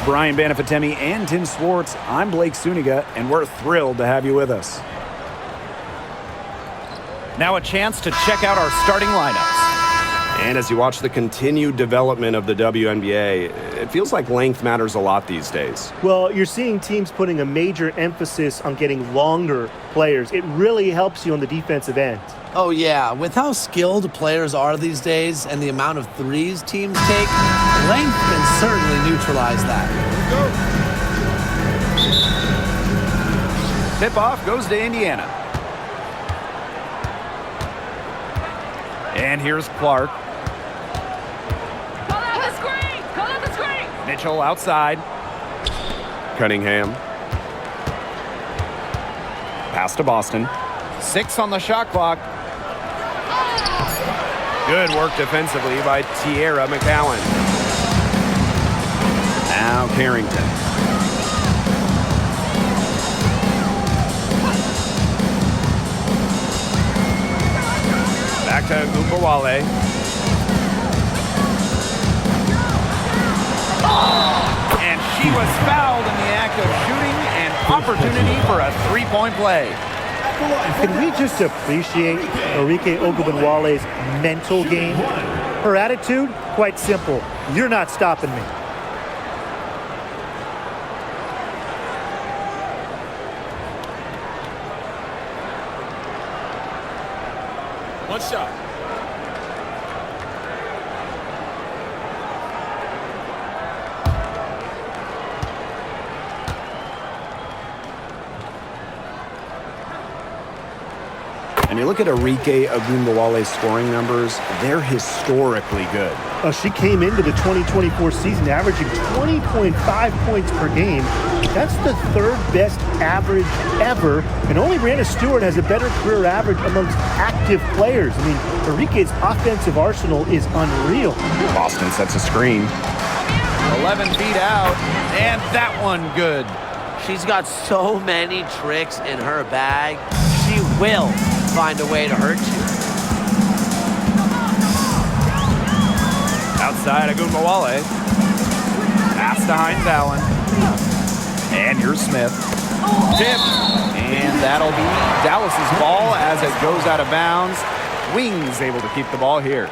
Brian Banafitemi and Tim Swartz. I'm Blake Suniga, and we're thrilled to have you with us. Now a chance to check out our starting lineups. And as you watch the continued development of the WNBA, it feels like length matters a lot these days. Well, you're seeing teams putting a major emphasis on getting longer players. It really helps you on the defensive end. Oh, yeah. With how skilled players are these days and the amount of threes teams take, length can certainly neutralize that. Tip-off goes to Indiana. And here's Clark. Call out the screen! Call out the screen! Mitchell outside. Cunningham. Pass to Boston. 6 on the shot clock. Good work defensively by Tierra McCowan. Now Carrington. Back to Gumbawale. And she was fouled in the act of shooting, an opportunity for a three-point play. Can we just appreciate Arike Ogunbowale's mental game? Her attitude, quite simple. You're not stopping me. One shot. And you look at Arike Ogunbowale's scoring numbers, they're historically good. She came into the 2024 season averaging 20.5 points per game. That's the third best average ever, and only Brianna Stewart has a better career average amongst active players. I mean, Arike's offensive arsenal is unreal. Boston sets a screen. 11 feet out, and that one good. She's got so many tricks in her bag. She will find a way to hurt you. Outside Ogunbowale. Pass to Hines Allen. And here's Smith. Tip. And that'll be Dallas's ball as it goes out of bounds. Wings able to keep the ball here.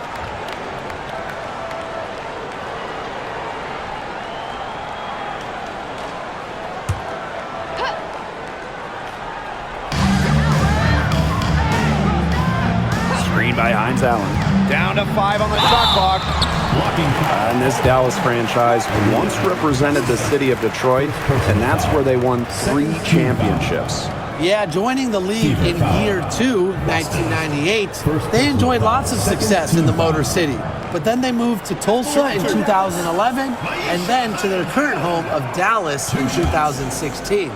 Screen by Hines Allen. Down to 5 on the shot clock. And this Dallas franchise once represented the city of Detroit, and that's where they won 3 championships. Yeah, joining the league in year 2, 1998, they enjoyed lots of success in the Motor City. But then they moved to Tulsa in 2011, and then to their current home of Dallas in 2016.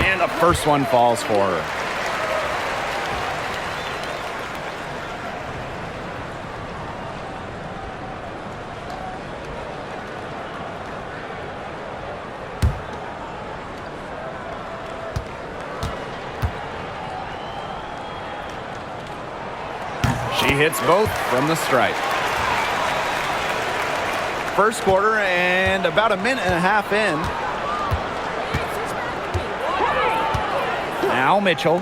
And the first one falls for her. She hits both from the stripe. First quarter and about a minute and a half in. Now Mitchell.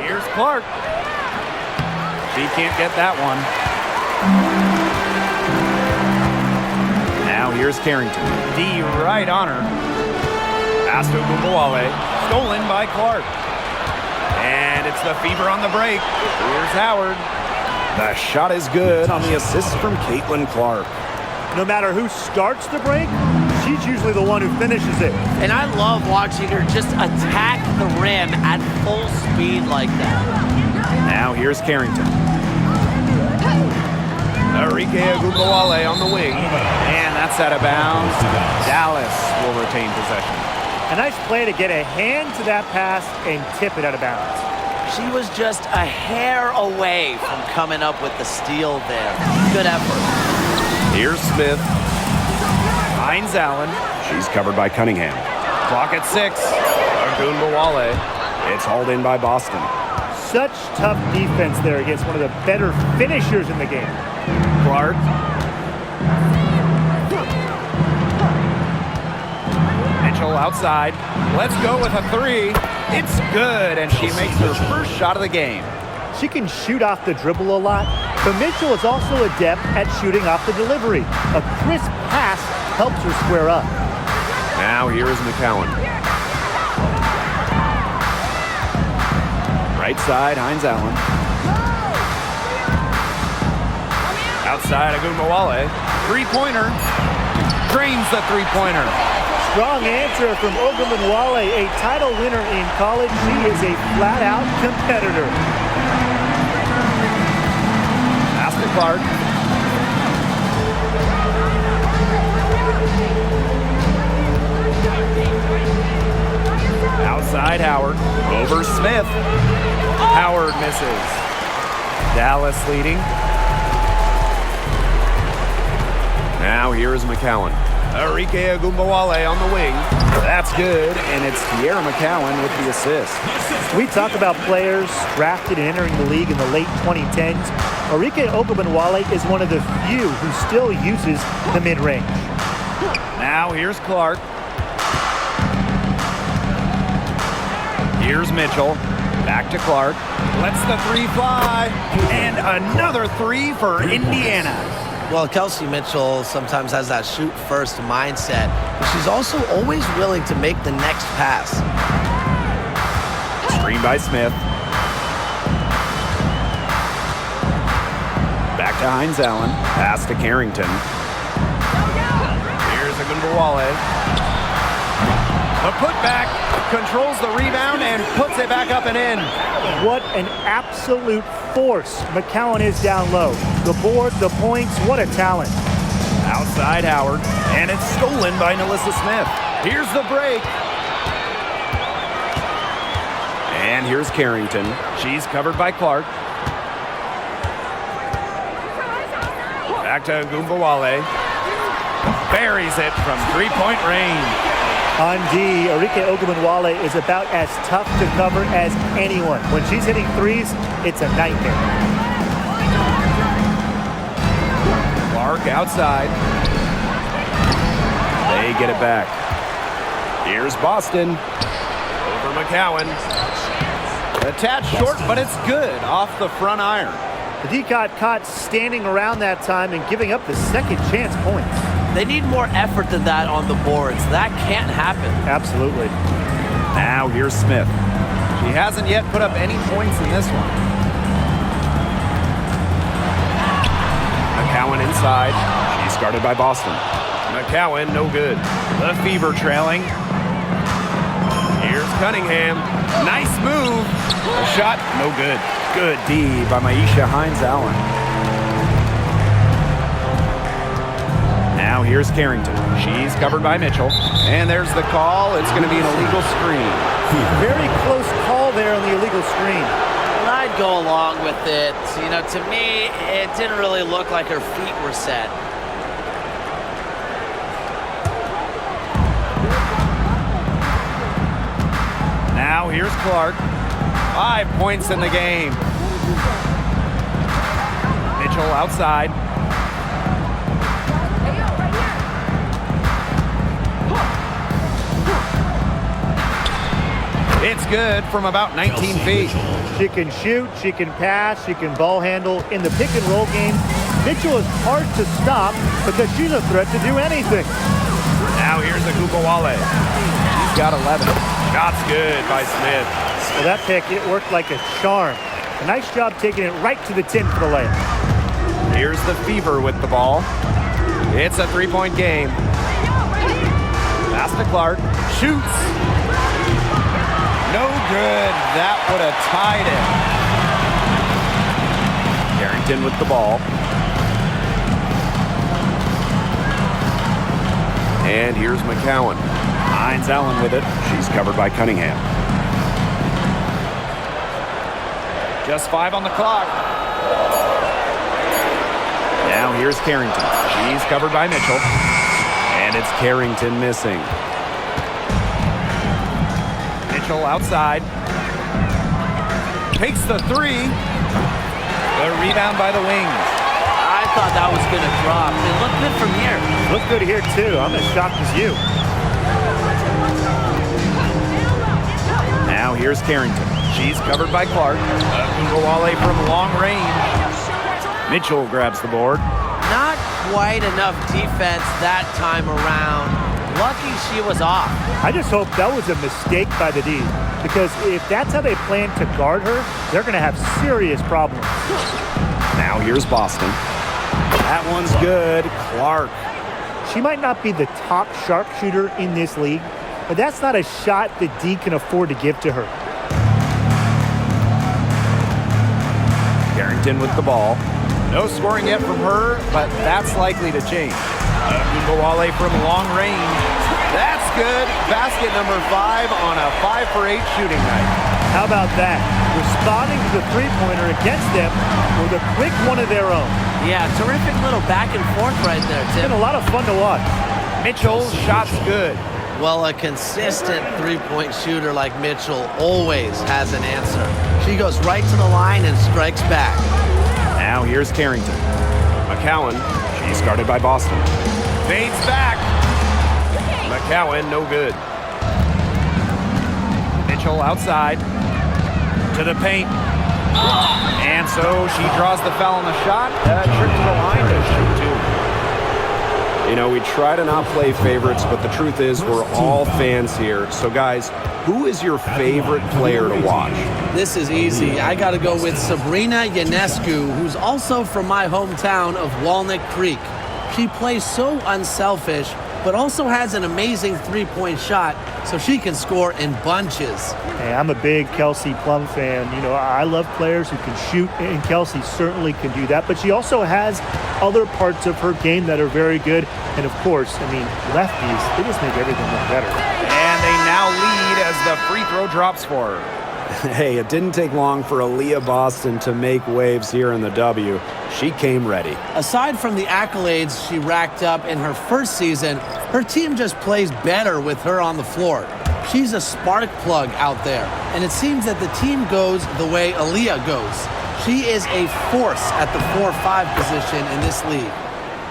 Here's Clark. She can't get that one. Now here's Carrington. D right on her. Pass to Ogunbowale. Stolen by Clark. And it's the fever on the break. Here's Howard. The shot is good on the assist from Clark. No matter who starts the break, she's usually the one who finishes it. And I love watching her just attack the rim at full speed like that. Now here's Carrington. Arike Ogunbowale on the wing. And that's out of bounds. Dallas will retain possession. A nice play to get a hand to that pass and tip it out of bounds. She was just a hair away from coming up with the steal there. Good effort. Here's Smith. Hines Allen. She's covered by Cunningham. Clock at 6. Ogunbowale. It's hauled in by Boston. Such tough defense there against one of the better finishers in the game. Clark. Mitchell outside. Let's go with a three. It's good, and she makes her first shot of the game. She can shoot off the dribble a lot, but Mitchell is also adept at shooting off the delivery. A crisp pass helps her square up. Now here is McCowan. Right side, Hines Allen. Outside, Agunmawale. Three-pointer. Drains the three-pointer. Strong answer from Ogunbowale, a title winner in college. She is a flat-out competitor. Pass to Clark. Outside Howard. Over Smith. Howard misses. Dallas leading. Now here is McCowan. Arike Agunbowale on the wing. That's good, and it's Tierra McCowan with the assist. We talk about players drafted and entering the league in the late 2010s. Arike Ogunbowale is one of the few who still uses the mid-range. Now here's Clark. Here's Mitchell. Back to Clark. Lets the three fly. And another three for Indiana. Well, Kelsey Mitchell sometimes has that shoot-first mindset, but she's also always willing to make the next pass. Screen by Smith. Back to Hines Allen. Pass to Carrington. Here's Agunbowale. The putback controls the rebound and puts it back up and in. What an absolute force McCowan is down low. The board, the points, what a talent. Outside Howard, and it's stolen by Nalissa Smith. Here's the break. And here's Carrington. She's covered by Clark. Back to Agunbowale. Buries it from three-point range. On D, Arike Ogunbowale is about as tough to cover as anyone. When she's hitting threes, it's a nightmare. Clark outside. They get it back. Here's Boston. Over McCowan. Attached short, but it's good off the front iron. The D got caught standing around that time and giving up the second chance points. They need more effort than that on the boards. That can't happen. Absolutely. Now here's Smith. She hasn't yet put up any points in this one. McCowan inside. She's guarded by Boston. McCowan, no good. The Fever trailing. Here's Cunningham. Nice move. A shot, no good. Good D by Maisha Hines Allen. Now here's Carrington. She's covered by Mitchell. And there's the call. It's going to be an illegal screen. Very close call there on the illegal screen. And I'd go along with it. You know, to me, it didn't really look like her feet were set. Now here's Clark. 5 points in the game. Mitchell outside. It's good from about 19 feet. She can shoot, she can pass, she can ball handle. In the pick and roll game, Mitchell is hard to stop because she's a threat to do anything. Now here's Agunbowale. She's got 11. Shot's good by Smith. Well, that pick, it worked like a charm. A nice job taking it right to the tin for the layup. Here's the Fever with the ball. It's a three-point game. Pass to Clark. Shoots. No good. That would have tied it. Carrington with the ball. And here's McCowan. Hines Allen with it. She's covered by Cunningham. Just 5 on the clock. Now here's Carrington. She's covered by Mitchell. And it's Carrington missing. Mitchell outside. Takes the three. The rebound by the wings. I thought that was going to drop. It looked good from here. Looked good here, too. I'm as shocked as you. Now here's Carrington. She's covered by Clark. Ogunbowale from long range. Mitchell grabs the board. Not quite enough defense that time around. Lucky she was off. I just hope that was a mistake by the D, because if that's how they plan to guard her, they're going to have serious problems. Now here's Boston. That one's good. Clark. She might not be the top sharpshooter in this league, but that's not a shot that D can afford to give to her. Carrington with the ball. No scoring yet from her, but that's likely to change. Ogunbowale from long range. That's good. Basket number 5 on a 5-for-8 shooting night. How about that? Responding to the three-pointer against them with a quick one of their own. Yeah, terrific little back and forth right there, It's Tim. been a lot of fun to watch. Mitchell's shot's good. Well, a consistent three-point shooter like Mitchell always has an answer. She goes right to the line and strikes back. Now here's Carrington. McCowan. She's guarded by Boston. Fades back. McCowan, no good. Mitchell outside. To the paint. And so she draws the foul on the shot. Trip to the line to shoot two. You know, we try to not play favorites, but the truth is we're all fans here. So, guys, who is your favorite player to watch? This is easy. I got to go with Sabrina Ionescu, who's also from my hometown of Walnut Creek. She plays so unselfish, but also has an amazing three-point shot, so she can score in bunches. Hey, I'm a big Kelsey Plum fan. You know, I love players who can shoot, and Kelsey certainly can do that. But she also has other parts of her game that are very good. And, of course, I mean, lefties, they just make everything look better. And they now lead as the free throw drops for her. Hey, it didn't take long for Aaliyah Boston to make waves here in the W. She came ready. Aside from the accolades she racked up in her first season, her team just plays better with her on the floor. She's a spark plug out there, and it seems that the team goes the way Aaliyah goes. She is a force at the 4-5 position in this league.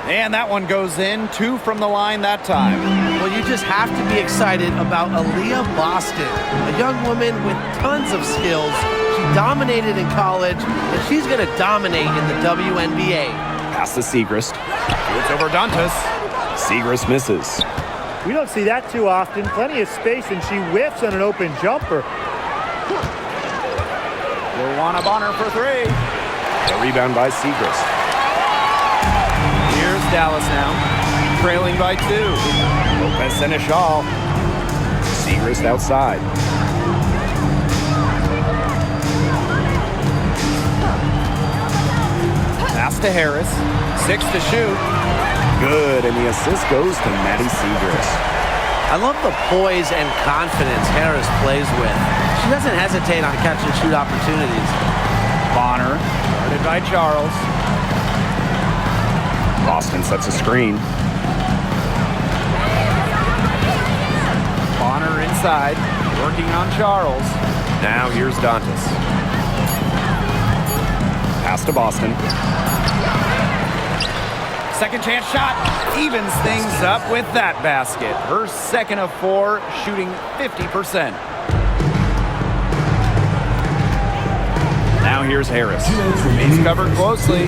And that one goes in. 2 from the line that time. Well, you just have to be excited about Aaliyah Boston, a young woman with tons of skills. She dominated in college, and she's going to dominate in the WNBA. Pass to Segrist. It's over Dantas. Segrist misses. We don't see that too often. Plenty of space, and she whiffs on an open jumper. Luana Bonner for 3. The rebound by Segrist. Here's Dallas now, trailing by 2. Lopez Seneschal. Segrist outside. Pass to Harris. 6 to shoot. Good, and the assist goes to Maddie Segrist. I love the poise and confidence Harris plays with. She doesn't hesitate on catch and shoot opportunities. Bonner, guarded by Charles. Boston sets a screen. Bonner inside, working on Charles. Now here's Dantas. Pass to Boston. Second chance shot, evens things up with that basket. Her second of 4, shooting 50%. Now here's Harris. He's covered closely.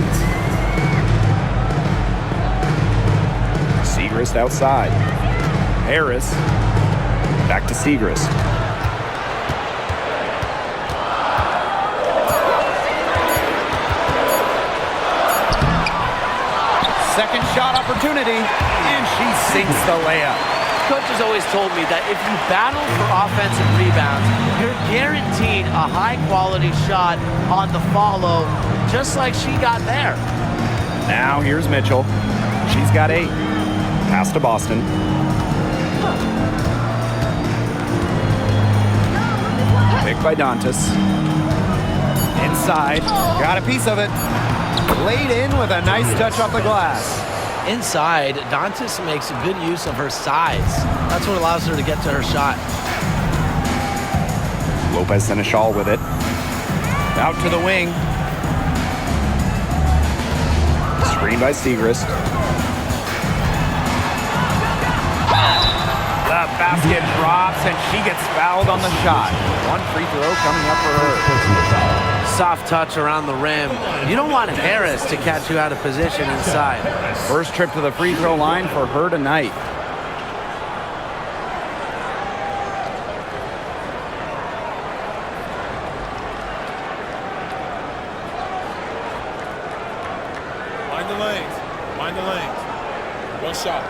Segrist outside. Harris. Back to Segrist. Second shot opportunity, and she sinks the layup. Coach has always told me that if you battle for offensive rebounds, you're guaranteed a high-quality shot on the follow, just like she got there. Now here's Mitchell. She's got 8. Pass to Boston. Picked by Dantas. Inside, got a piece of it. Laid in with a nice touch off the glass. Inside, Dantas makes good use of her size. That's what allows her to get to her shot. Lopez Seneschal with it. Out to the wing. Screen by Segrist. The basket drops, and she gets fouled on the shot. One free throw coming up for her. Soft touch around the rim. You don't want Harris to catch you out of position inside. First trip to the free throw line for her tonight. Mind the lanes. Mind the lanes. One shot.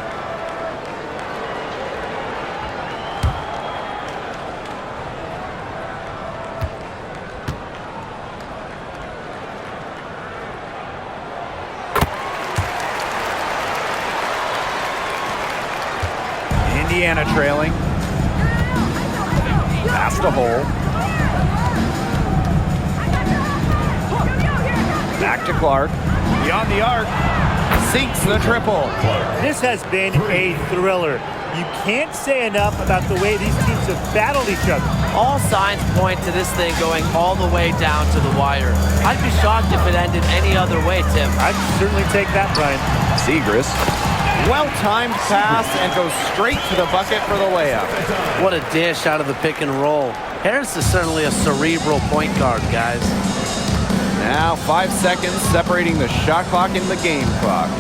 Indiana trailing. Past the hole. Back to Clark. Beyond the arc. Sinks the triple. This has been a thriller. You can't say enough about the way these teams have battled each other. All signs point to this thing going all the way down to the wire. I'd be shocked if it ended any other way, Tim. I'd certainly take that, Brian. Segrist. Well-timed pass and goes straight to the bucket for the layup. What a dish out of the pick and roll. Harris is certainly a cerebral point guard, guys. Now 5 seconds separating the shot clock and the game clock.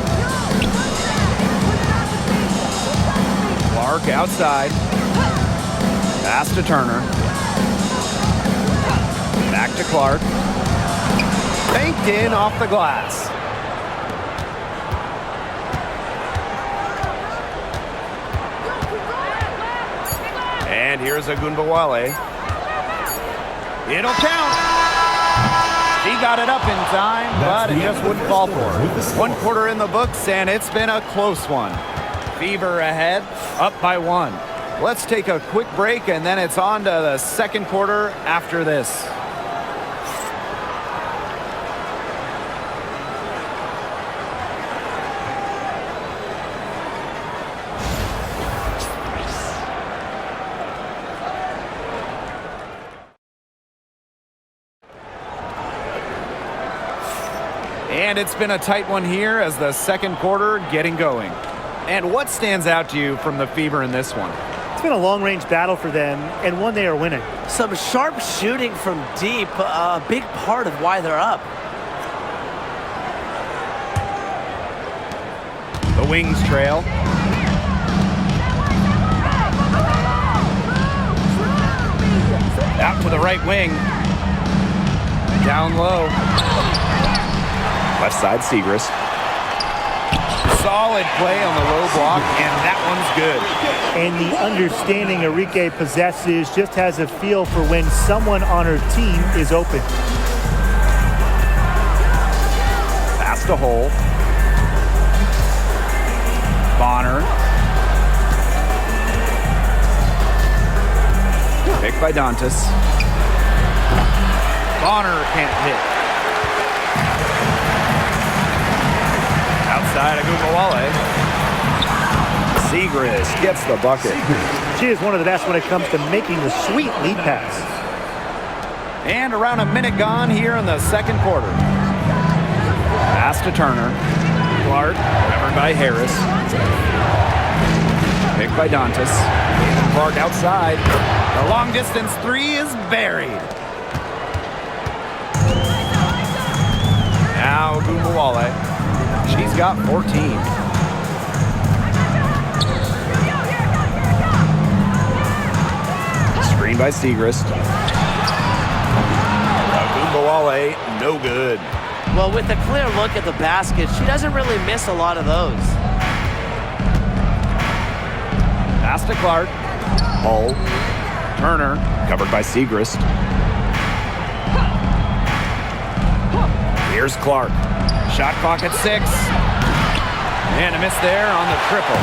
Clark outside. Pass to Turner. Back to Clark. Banked in off the glass. And here's Agunbowale. It'll count. She got it up in time, but it just wouldn't fall for her. 1 quarter in the books, and it's been a close one. Fever ahead, up by 1. Let's take a quick break, and then it's on to the second quarter after this. And it's been a tight one here as the second quarter getting going. And what stands out to you from the Fever in this one? It's been a long-range battle for them, and one they are winning. Some sharp shooting from deep, a big part of why they're up. The Wings trail. Out to the right wing. Down low. Left side, Segrist. Solid play on the low block, and that one's good. And the understanding Enrique possesses, just has a feel for when someone on her team is open. Pass to hole. Bonner. Picked by Dantas. Bonner can't hit. Outside Agunbowale. Segrist gets the bucket. She is one of the best when it comes to making the sweet lead pass. And around a minute gone here in the second quarter. Pass to Turner. Clark, covered by Harris. Picked by Dantas. Clark outside. The long distance three is buried. Now Agunbowale. She's got 14. Screen by Segrist. Agunbowale, no good. Well, with a clear look at the basket, she doesn't really miss a lot of those. Pass to Clark. Hull. Turner. Covered by Segrist. Here's Clark. Shot clock at 6. And a miss there on the triple.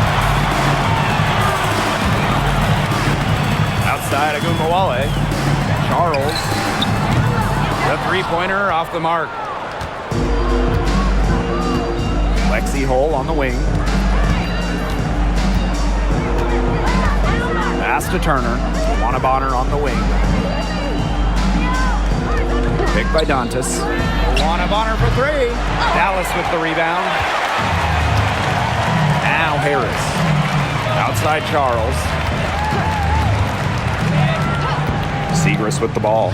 Outside Agunbowale. Charles. The three-pointer off the mark. Lexi Hull on the wing. Pass to Turner. Bonner on the wing. Picked by Dantas. One of honor for three. Dallas with the rebound. Now Harris. Outside Charles. Segrist with the ball.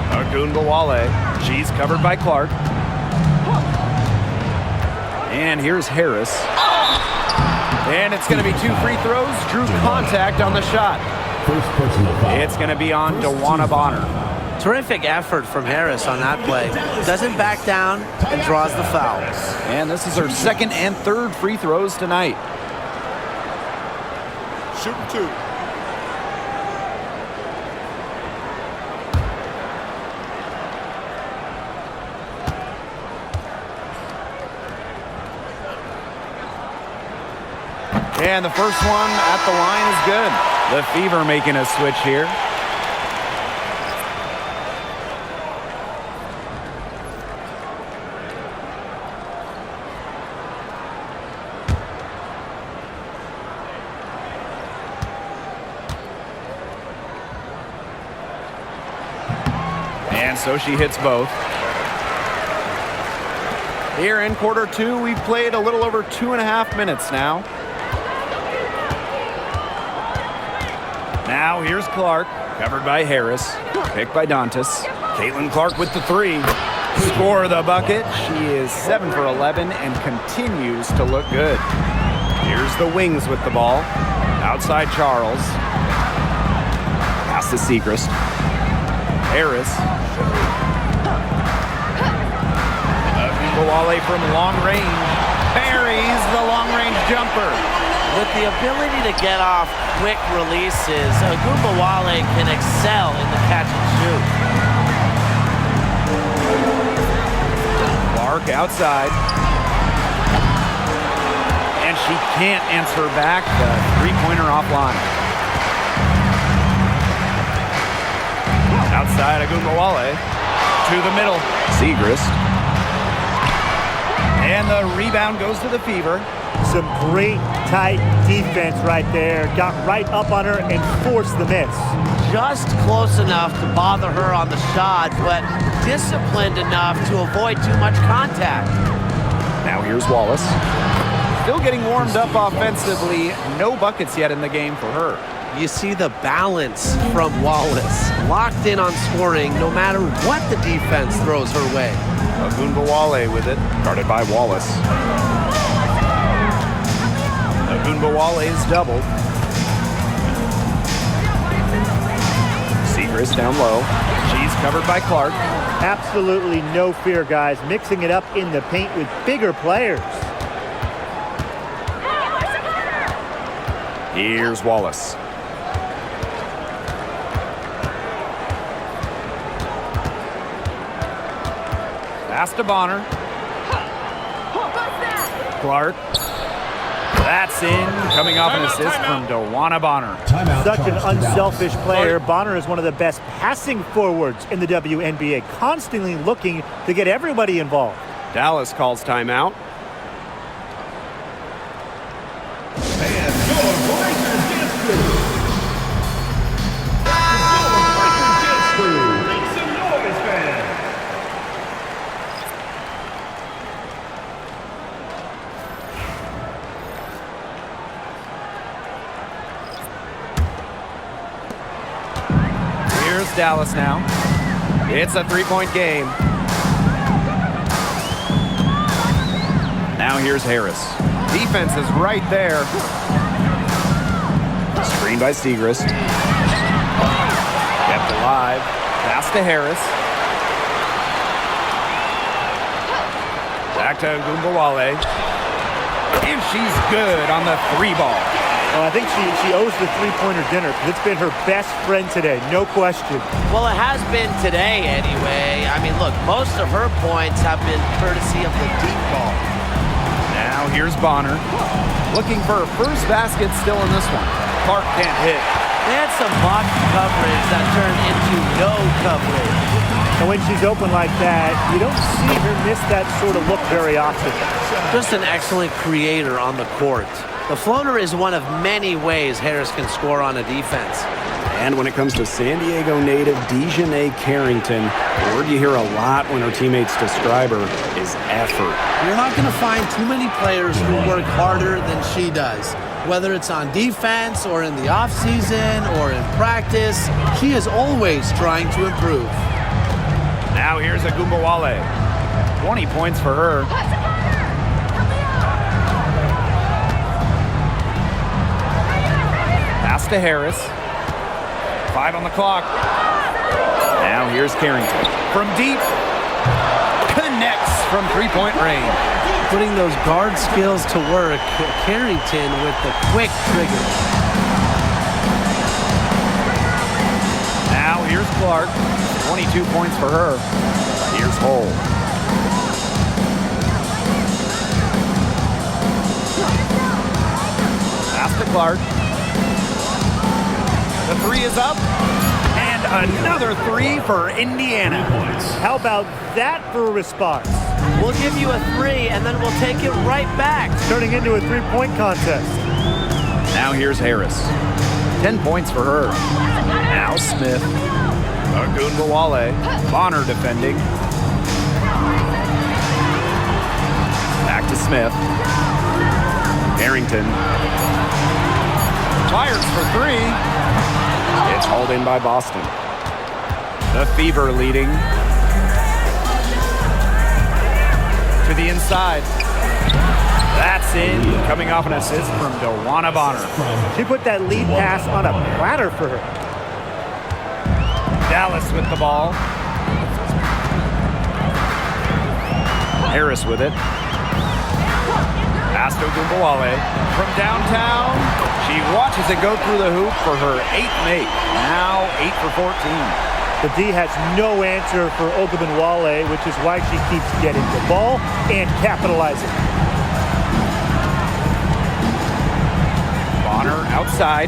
Ogunbowale. She's covered by Clark. And here's Harris. And it's going to be 2 free throws. Drew contact on the shot. It's going to be on DeWanna Bonner. Terrific effort from Harris on that play. Doesn't back down and draws the foul. And this is her second and third free throws tonight. Shooting 2. And the first one at the line is good. The Fever making a switch here. And so she hits both. Here in quarter 2, we've played a little over 2.5 minutes now. Now here's Clark, covered by Harris, picked by Dantas. Caitlin Clark with the 3. Score the bucket. She is 7 for 11 and continues to look good. Here's the Wings with the ball. Outside Charles. Pass to Segrist. Harris. Ogunbowale from long range. Buries the long-range jumper. With the ability to get off quick releases, Ogunbowale can excel in the catch and shoot. Clark outside. And she can't answer back the three-pointer offline. Outside Ogunbowale to the middle. Segrist. And the rebound goes to the Fever. Some great tight defense right there. Got right up on her and forced the miss. Just close enough to bother her on the shot, but disciplined enough to avoid too much contact. Now here's Wallace. Still getting warmed up offensively. No buckets yet in the game for her. You see the balance from Wallace. Locked in on scoring no matter what the defense throws her way. Ogunbowale with it. Guarded by Wallace. Ogunbowale is doubled. Segrist down low. She's covered by Clark. Absolutely no fear, guys. Mixing it up in the paint with bigger players. Here's Wallace. Pass to Bonner. Clark. That's in. Coming off an assist from DeWanna Bonner. Such an unselfish player. Bonner is one of the best passing forwards in the WNBA, constantly looking to get everybody involved. Dallas calls timeout. Dallas now. It's a three-point game. Now here's Harris. Defense is right there. Screen by Segrist. Kept alive. Pass to Harris. Back to Ogunbowale. And she's good on the 3-ball. Well, I think she owes the three-pointer dinner because it's been her best friend today, no question. Well, it has been today anyway. I mean, look, most of her points have been courtesy of the deep ball. Now here's Bonner. Looking for her first basket still in this one. Clark can't hit. They had some box coverage that turned into no coverage. And when she's open like that, you don't see her miss that sort of look very often. Just an excellent creator on the court. The floater is one of many ways Harris can score on a defense. And when it comes to San Diego native Dejanay Carrington, the word you hear a lot when her teammates describe her is effort. You're not going to find too many players who work harder than she does. Whether it's on defense or in the offseason or in practice, she is always trying to improve. Now here's Agumbawale. 20 points for her. Pass to Harris. 5 on the clock. Now here's Carrington. From deep. Connects from three-point range. Putting those guard skills to work, Carrington with the quick trigger. Now here's Clark. 22 points for her. Here's Hull. Pass to Clark. The three is up. And another three for Indiana. How about that for a response? We'll give you a 3, and then we'll take it right back. Turning into a three-point contest. Now here's Harris. 10 points for her. Now Smith. Agumbawale. Bonner defending. Back to Smith. Carrington. Fires for 3. It's hauled in by Boston. The Fever leading. To the inside. That's in. Coming off an assist from Dewana Bonner. She put that lead pass on a platter for her. Dallas with the ball. Harris with it. Pass to Agumbawale. From downtown, she watches it go through the hoop for her 8th make. Now 8 for 14. The D has no answer for Ogunbowale, which is why she keeps getting the ball and capitalizing. Bonner outside.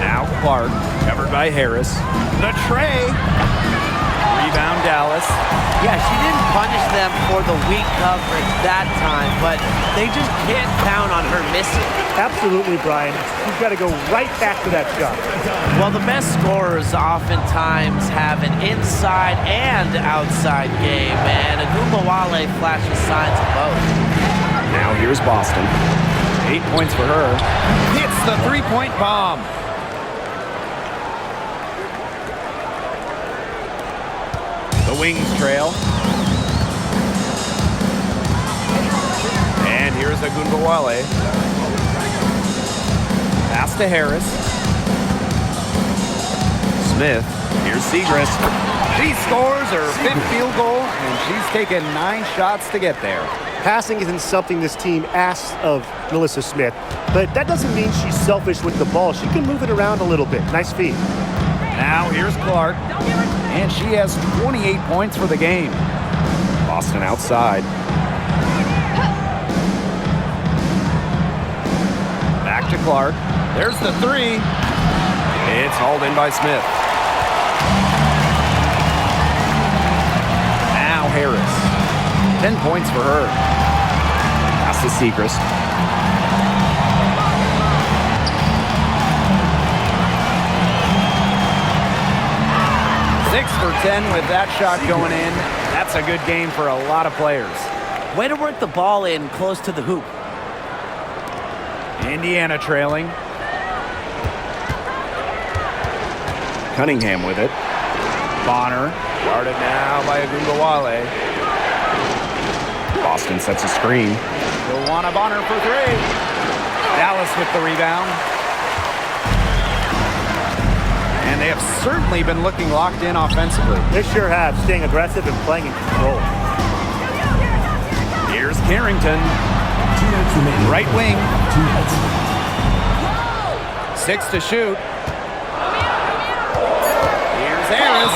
Now Clark, covered by Harris. The tray. Rebound Dallas. Yeah, she didn't punish them for the weak coverage that time, but they just can't count on her missing. Absolutely, Brian. She's got to go right back to that shot. Well, the best scorers oftentimes have an inside and outside game, and Agumbawale flashes signs of both. Now here's Boston. 8 points for her. Hits the three-point bomb. The Wings trail. And here's Agumbawale. Pass to Harris. Smith. Here's Segrist. She scores her 5th field goal, and she's taken 9 shots to get there. Passing isn't something this team asks of Melissa Smith, but that doesn't mean she's selfish with the ball. She can move it around a little bit. Nice feed. Now here's Clark, and she has 28 points for the game. Boston outside. Back to Clark. There's the 3. It's hauled in by Smith. Now Harris. 10 points for her. Pass to Segrist. Six for 10 with that shot going in. That's a good game for a lot of players. Way to work the ball in close to the hoop. Indiana trailing. Cunningham with it. Bonner. Guarded now by Agumbawale. Boston sets a screen. Dewana Bonner for 3. Dallas with the rebound. And they have certainly been looking locked in offensively. They sure have, staying aggressive and playing in control. Here's Carrington. Right wing. 6 to shoot. Here's Harris.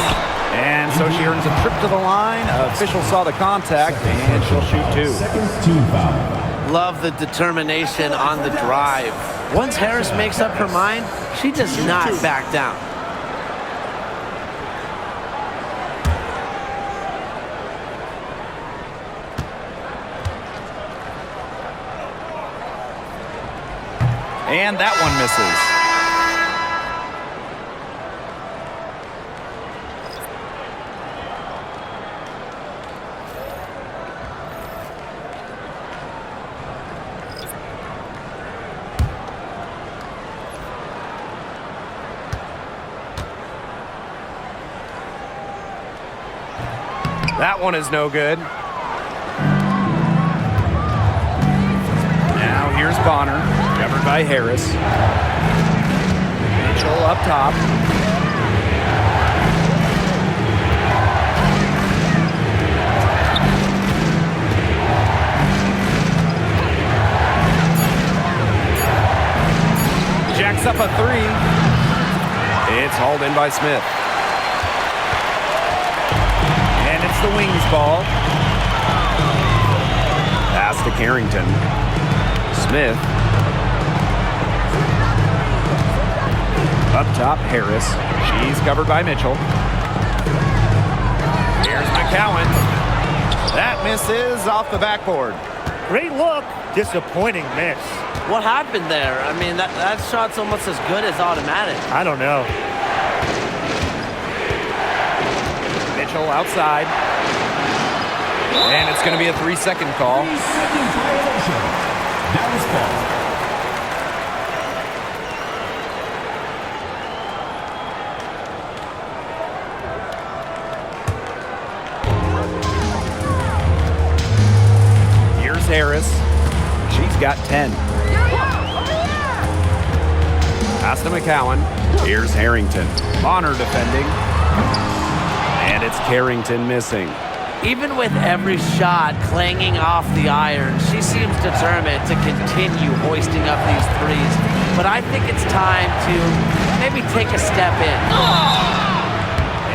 And so she earns a trip to the line. Official saw the contact, and she'll shoot 2. Love the determination on the drive. Once Harris makes up her mind, she does not back down. And that one misses. That one is no good. Now here's Bonner, covered by Harris. Mitchell up top. Jacks up a three. It's hauled in by Smith. And it's the Wings ball. Pass to Carrington. Smith. Up top, Harris. She's covered by Mitchell. Here's McCowan. That misses off the backboard. Great look. Disappointing miss. What happened there? I mean, that shot's almost as good as automatic. I don't know. Mitchell outside. And it's going to be a 3-second call. 3-second violation. Dallas ball. Here's Harris. She's got 10. Pass to McCowan. Here's Harrington. Bonner defending. And it's Carrington missing. Even with every shot clanging off the iron, she seems determined to continue hoisting up these threes. But I think it's time to maybe take a step in.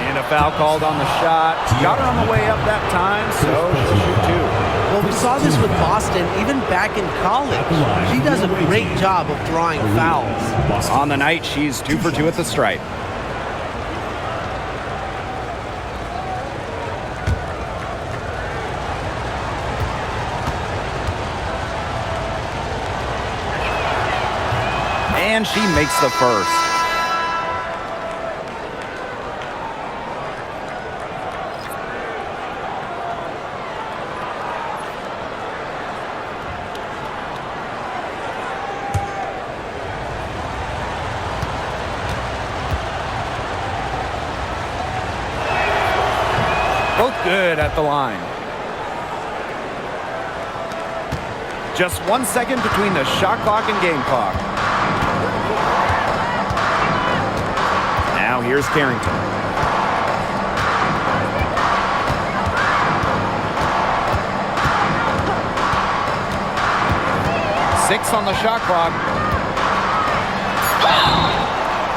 And a foul called on the shot. Got her on the way up that time, so she'll shoot two. Well, we saw this with Boston even back in college. She does a great job of drawing fouls. On the night, she's 2 for 2 at the stripe. And she makes the first. Both good at the line. Just 1 second between the shot clock and game clock. Now here's Carrington. Six on the shot clock.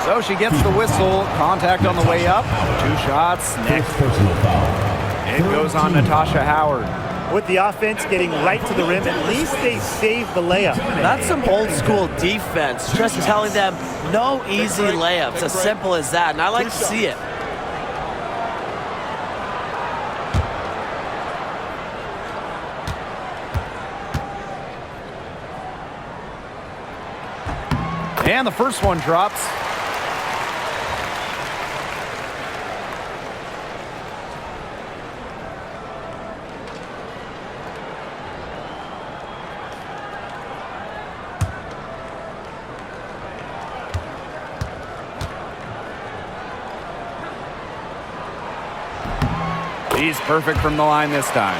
So she gets the whistle. Contact on the way up. 2 shots. Next personal foul. it goes on Natasha Howard. With the offense getting right to the rim, at least they saved the layup. That's some old school defense, just telling them no easy layups, as simple as that, and I like to see it. And the first one drops. He's perfect from the line this time.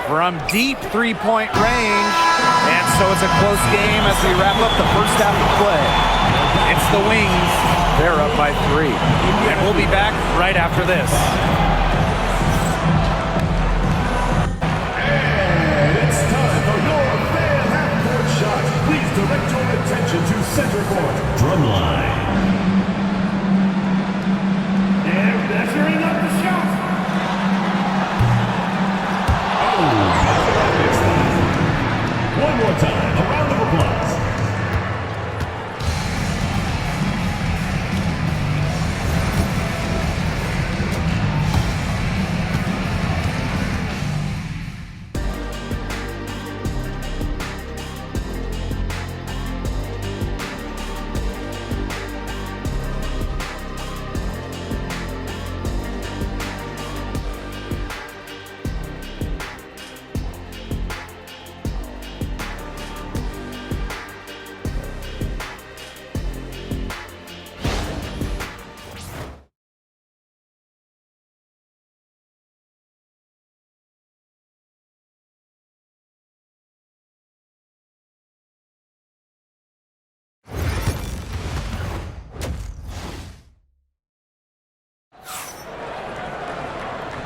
From deep three-point range. And so it's a close game as we wrap up the first half of play. It's the Wings. They're up by 3. And we'll be back right after this. And it's time for your fan half-court shot. Please direct your attention to center court. Drumline. And measuring up the shot. One more time, a round of applause.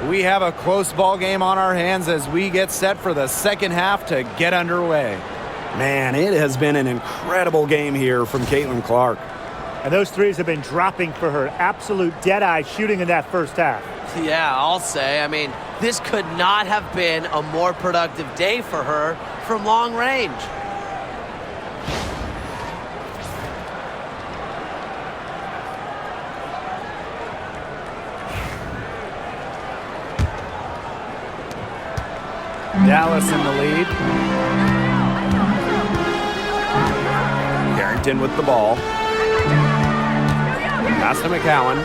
We have a close ball game on our hands as we get set for the second half to get underway. Man, it has been an incredible game here from CaitlinClark. And those threes have been dropping for her. Absolute dead-eye shooting in that first half. Yeah, I'll say. I mean, this could not have been a more productive day for her from long range. Dallas in the lead. Carrington with the ball. Pass to McCowan.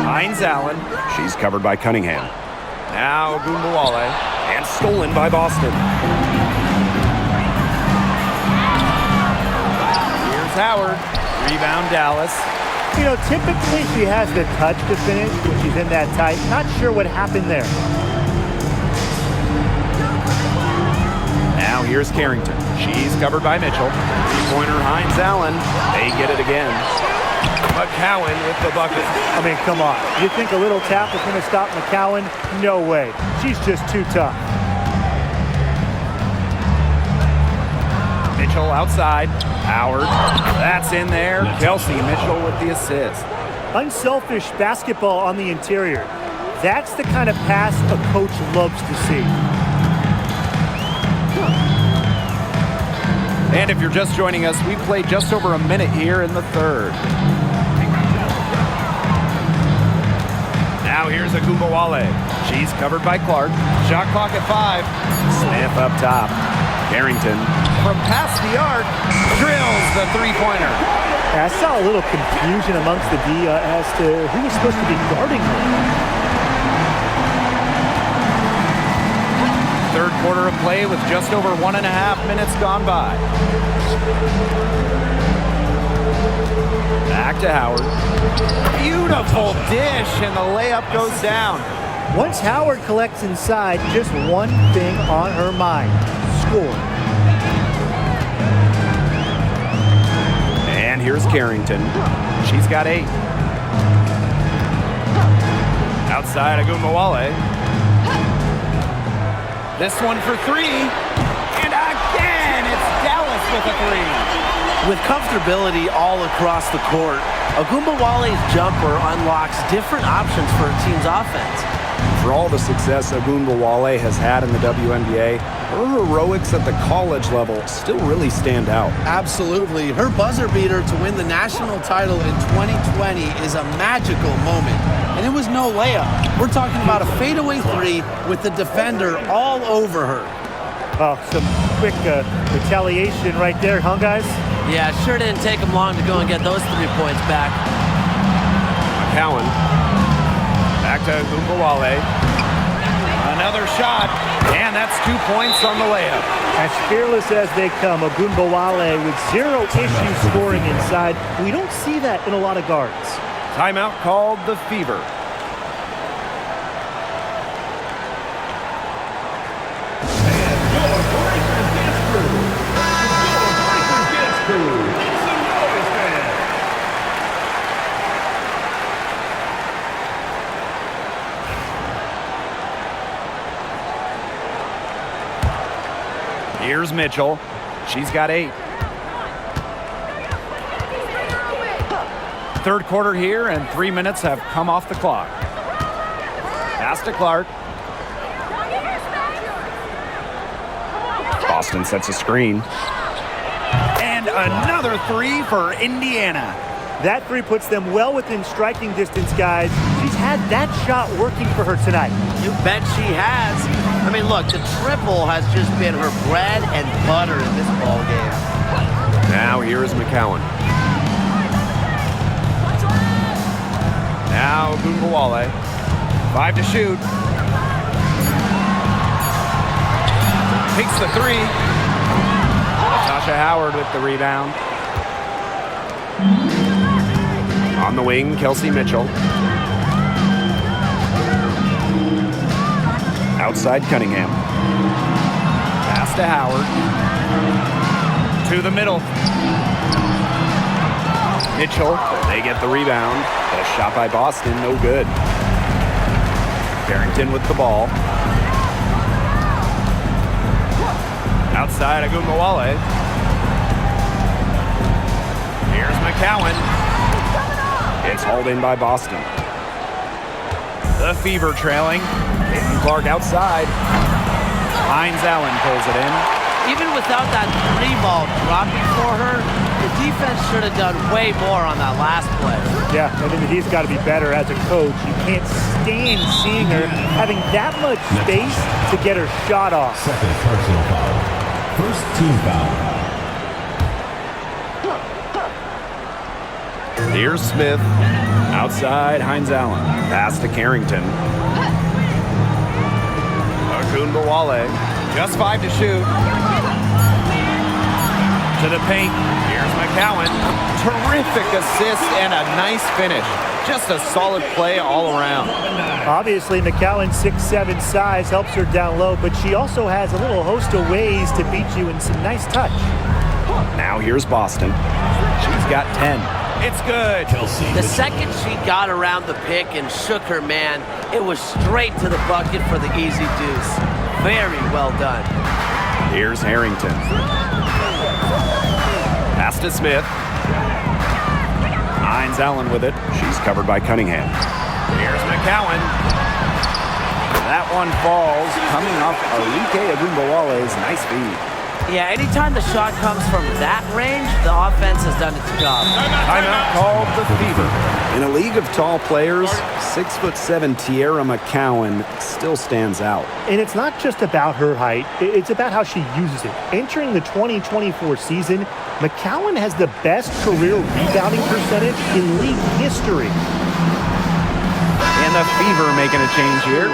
Hines Allen. She's covered by Cunningham. Now Ogunbowale. And stolen by Boston. Here's Howard. Rebound Dallas. You know, typically she has the touch to finish when she's in that tight. Not sure what happened there. Now here's Carrington. She's covered by Mitchell. Three-pointer Hines Allen. They get it again. McCowan with the bucket. I mean, come on. You think a little tap is going to stop McCowan? No way. She's just too tough. Mitchell outside. Howard. That's in there. Kelsey Mitchell with the assist. Unselfish basketball on the interior. That's the kind of pass a coach loves to see. And if you're just joining us, we played just over a minute here in the third. Now here's Ogunbowale. She's covered by Clark. Shot clock at 5. Smith up top. Carrington. From past the arc, drills the three-pointer. I saw a little confusion amongst the D as to who was supposed to be guarding her. Third quarter of play with just over 1.5 minutes gone by. Back to Howard. Beautiful dish, and the layup goes down. Once Howard collects inside, just one thing on her mind: score. And here's Carrington. She's got 8. Outside Ogunbowale. This one for 3. And again, it's Dallas with a 3. With comfortability all across the court, Ogunbowale's jumper unlocks different options for her team's offense. For all the success Ogunbowale has had in the WNBA, her heroics at the college level still really stand out. Absolutely. Her buzzer beater to win the national title in 2020 is a magical moment. And it was no layup. We're talking about a fadeaway 3 with the defender all over her. Oh, some quick retaliation right there, huh, guys? Yeah, sure didn't take them long to go and get those 3 points back. McCowan. Back to Ogunbowale. Another shot, and that's 2 points on the layup. As fearless as they come, Ogunbowale with 0 issues scoring inside. We don't see that in a lot of guards. Timeout called the Fever. Here's Mitchell. She's got 8. Third quarter here, and 3 minutes have come off the clock. Pass to Clark. Boston sets a screen. And another 3 for Indiana. That 3 puts them well within striking distance, guys. She's had that shot working for her tonight. You bet she has. I mean, look, the triple has just been her bread and butter in this ball game. Now here is McCowan. Now Ogunbowale. 5 to shoot. Takes the 3. Natasha Howard with the rebound. On the wing, Kelsey Mitchell. Outside Cunningham. Pass to Howard. To the middle. Mitchell, they get the rebound. But a shot by Boston, no good. Barrington with the ball. Outside Agumbawale. Here's McCowan. It's hauled in by Boston. The Fever trailing. Clark outside. Hines Allen pulls it in. Even without that 3 ball dropping for her, the defense should have done way more on that last play. Yeah, I mean, he's got to be better as a coach. You can't stand seeing her having that much space to get her shot off. Second personal foul. First team foul. Here's Smith. Outside, Hines Allen. Pass to Carrington. Agumbawale. Just 5 to shoot. To the paint. Here's McCowan. Terrific assist and a nice finish. Just a solid play all around. Obviously, McCowan's 6'7" size helps her down low, but she also has a little host of ways to beat you in some nice touch. Now here's Boston. She's got 10. It's good. The second she got around the pick and shook her man, it was straight to the bucket for the easy deuce. Very well done. Here's Harrington. Pass to Smith. Hines Allen with it. She's covered by Cunningham. Here's McCowan. That one falls, coming off Arike Agumbawale's nice feed. Yeah, anytime the shot comes from that range, the offense has done its job. Timeout called the Fever. In a league of tall players, 6'7" Tierra McCowan still stands out. And it's not just about her height, it's about how she uses it. Entering the 2024 season, McCowan has the best career rebounding percentage in league history. And the Fever making a change here.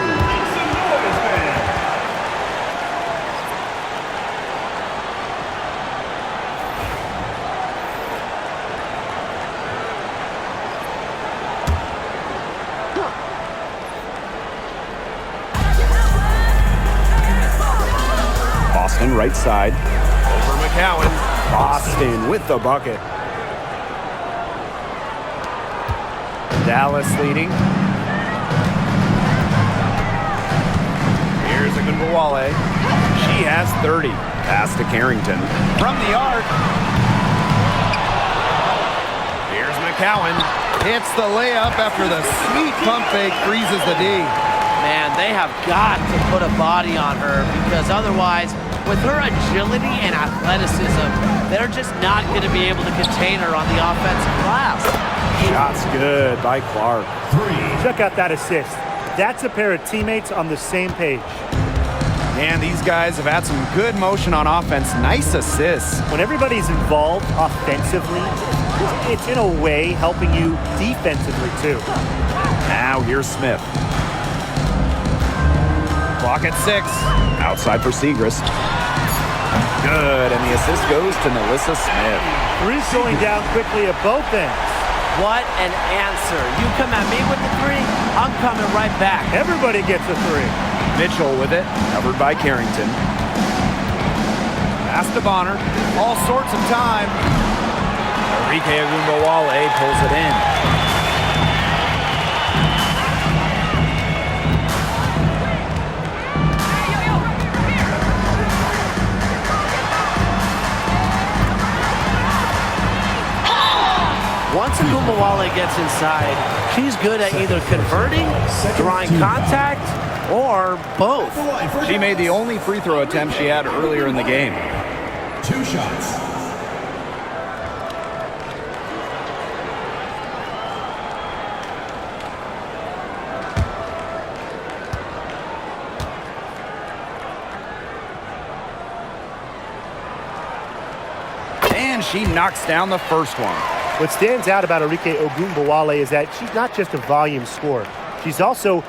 Boston right side. Over McCowan. Boston with the bucket. Dallas leading. Here's Agumbawale. She has 30. Pass to Carrington. From the arc. Here's McCowan. Hits the layup after the sweet pump fake freezes the D. Man, they have got to put a body on her because otherwise, with her agility and athleticism, they're just not going to be able to contain her on the offensive glass. Shots good by Clark. Check out that assist. That's a pair of teammates on the same page. And these guys have had some good motion on offense. Nice assists. When everybody's involved offensively, it's in a way helping you defensively too. Now here's Smith. Clock at 6. Outside for Segrist. Good, and the assist goes to Melissa Smith. Three's going down quickly at both ends. What an answer. You come at me with the 3, I'm coming right back. Everybody gets a 3. Mitchell with it. Covered by Carrington. Pass to Bonner. All sorts of time. Arike Agumbawale pulls it in. Once Agumbawale gets inside, she's good at either converting, drawing contact, or both. She made the only free throw attempt she had earlier in the game. 2 shots. And she knocks down the first one. What stands out about Arike Agumbawale is that she's not just a volume scorer. She's also,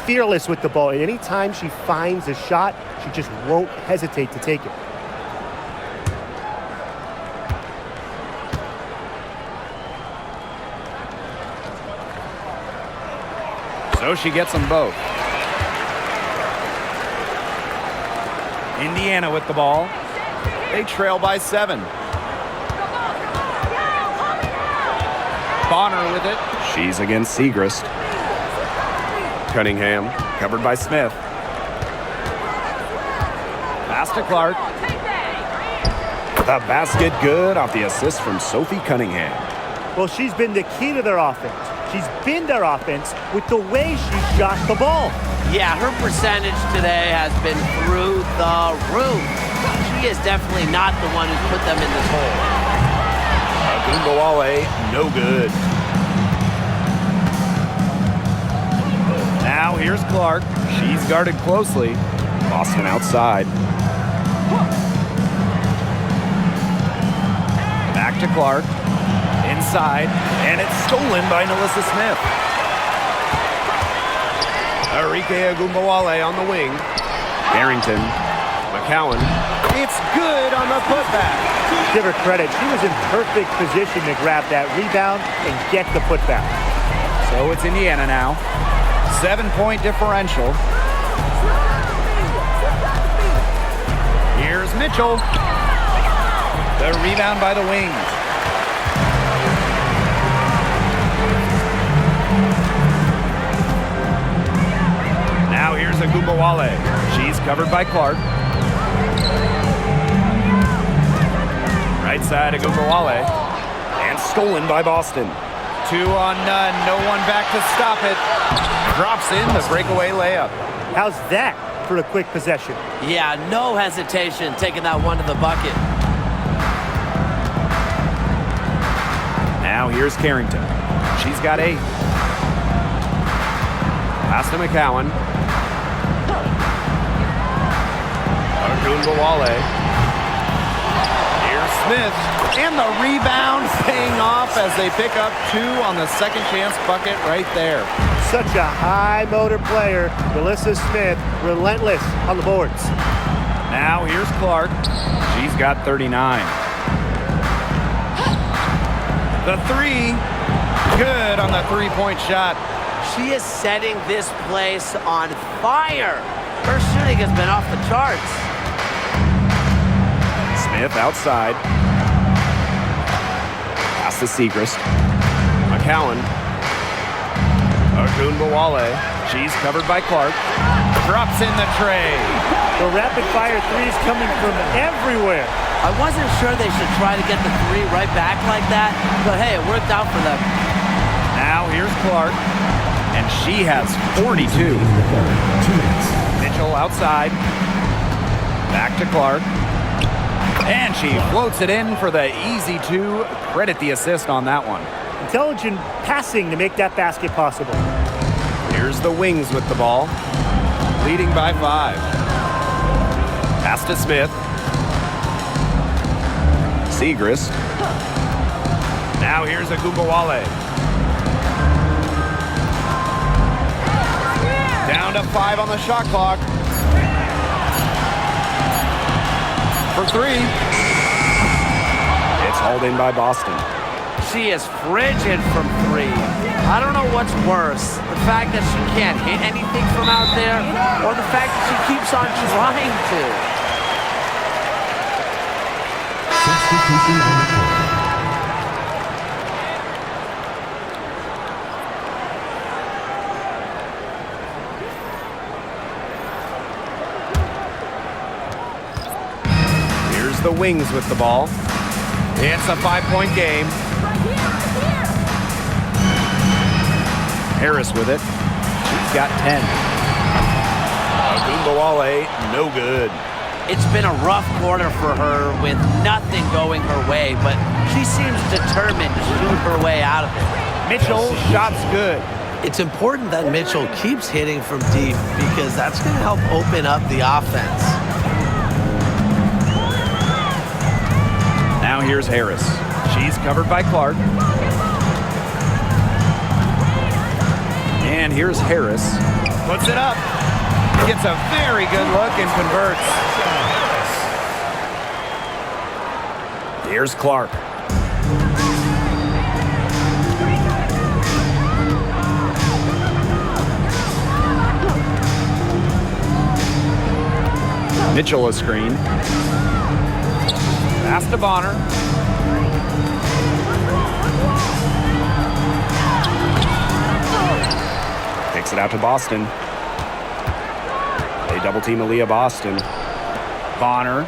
fearless with the ball. And anytime she finds a shot, she just won't hesitate to take it. So she gets them both. Indiana with the ball. They trail by 7. Bonner with it. She's against Segrist. Cunningham, covered by Smith. Pass to Clark. The basket good off the assist from Sophie Cunningham. Well, she's been the key to their offense. She's been their offense with the way she shot the ball. Yeah, her percentage today has been through the roof. She is definitely not the one who's put them in this hole. Agumbawale, no good. Now here's Clark. She's guarded closely. Boston outside. Back to Clark. Inside. And it's stolen by Nalissa Smith. Arike Agumbawale on the wing. Harrington. McCowan. It's good on the putback. Give her credit. She was in perfect position to grab that rebound and get the putback. So it's Indiana now. 7-point differential. Here's Mitchell. The rebound by the Wings. Now here's Agumbawale. She's covered by Clark. Right side Agumbawale. And stolen by Boston. 2 on none. No one back to stop it. Drops in the breakaway layup. How's that for a quick possession? Yeah, no hesitation taking that one to the bucket. Now here's Carrington. She's got 8. Pass to McCowan. Agumbawale. Here's Smith. And the rebound paying off as they pick up 2 on the second chance bucket right there. Such a high motor player, Nalissa Smith, relentless on the boards. Now here's Clark. She's got 39. The 3, good on the 3-point shot. She is setting this place on fire. Her shooting has been off the charts. Smith outside. Pass to Segrist. McCowan. Agumbawale. She's covered by Clark. Drops in the tray. The rapid-fire threes coming from everywhere. I wasn't sure they should try to get the 3 right back like that, but hey, it worked out for them. Now here's Clark. And she has 42. Mitchell outside. Back to Clark. And she floats it in for the easy 2. Credit the assist on that one. Intelligent passing to make that basket possible. Here's the Wings with the ball. Leading by 5. Pass to Smith. Segrist. Now here's Agumbawale. Down to 5 on the shot clock. For 3. It's hauled in by Boston. She is frigid from 3. I don't know what's worse, the fact that she can't hit anything from out there, or the fact that she keeps on trying to. Here's the Wings with the ball. It's a 5-point game. Harris with it. She's got 10. Agumbawale, no good. It's been a rough quarter for her with nothing going her way, but she seems determined to shoot her way out of it. Mitchell, shot's good. It's important that Mitchell keeps hitting from deep because that's going to help open up the offense. Now here's Harris. She's covered by Clark. And here's Harris. Puts it up. Gets a very good look and converts. Here's Clark. Mitchell a screen. Pass to Bonner. Kicks it out to Boston. They double team Aaliyah Boston. Bonner.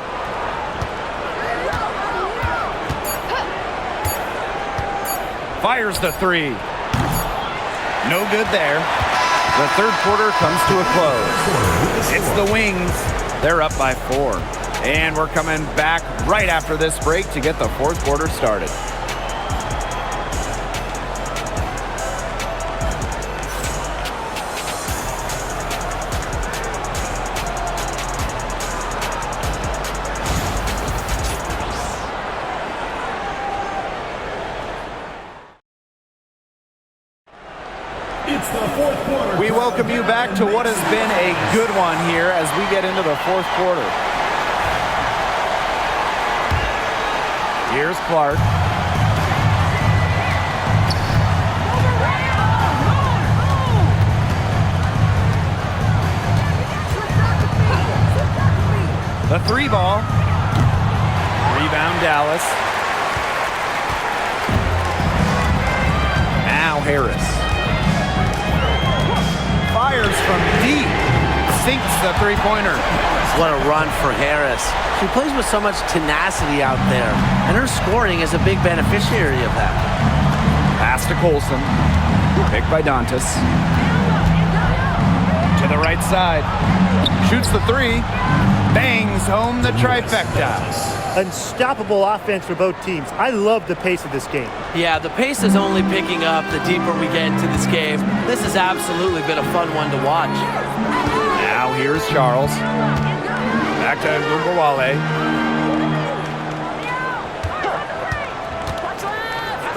Fires the three. No good there. The third quarter comes to a close. It's the Wings. They're up by 4. And we're coming back right after this break to get the fourth quarter started. It's the fourth quarter. We welcome you back to what has been a good one here as we get into the fourth quarter. Here's Clark. The three ball. Rebound Dallas. Now Harris. Fires from deep. Sinks the three-pointer. What a run for Harris. She plays with so much tenacity out there, and her scoring is a big beneficiary of that. Pass to Colson. Picked by Dantas. To the right side. Shoots the three. Bangs home the trifecta. Unstoppable offense for both teams. I love the pace of this game. Yeah, the pace is only picking up the deeper we get into this game. This has absolutely been a fun one to watch. Now here's Charles. Back to Gugawale.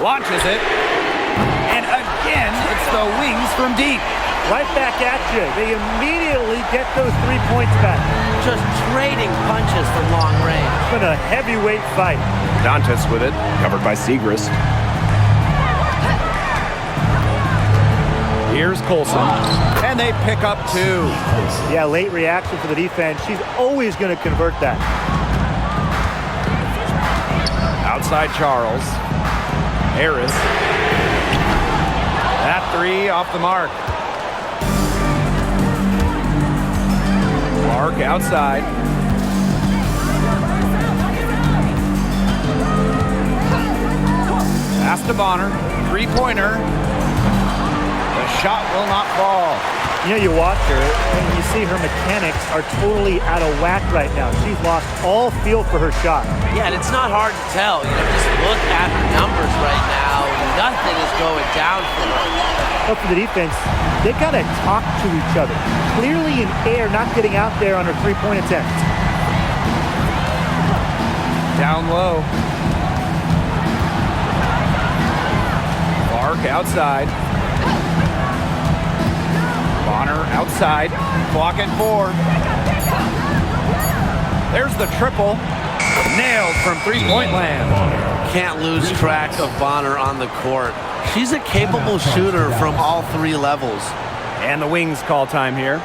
Launches it. And again, it's the Wings from deep. Right back at you. They immediately get those 3 points back. Just trading punches from long range. It's been a heavyweight fight. Dantas with it, covered by Segrist. Here's Colson. And they pick up 2. Yeah, late reaction for the defense. She's always going to convert that. Outside Charles. Harris. That three off the mark. Clark outside. Pass to Bonner. Three-pointer. The shot will not fall. You know, you watch her and you see her mechanics are totally out of whack right now. She's lost all feel for her shot. Yeah, and it's not hard to tell. You know, just look at her numbers right now. Nothing is going down for her. But for the defense, they got to talk to each other. Clearly in air, not getting out there on her three-point attempt. Down low. Clark outside. Bonner outside. Clock at 4. There's the triple. Nailed from three-point land. Can't lose track of Bonner on the court. She's a capable shooter from all 3 levels. And the Wings call time here.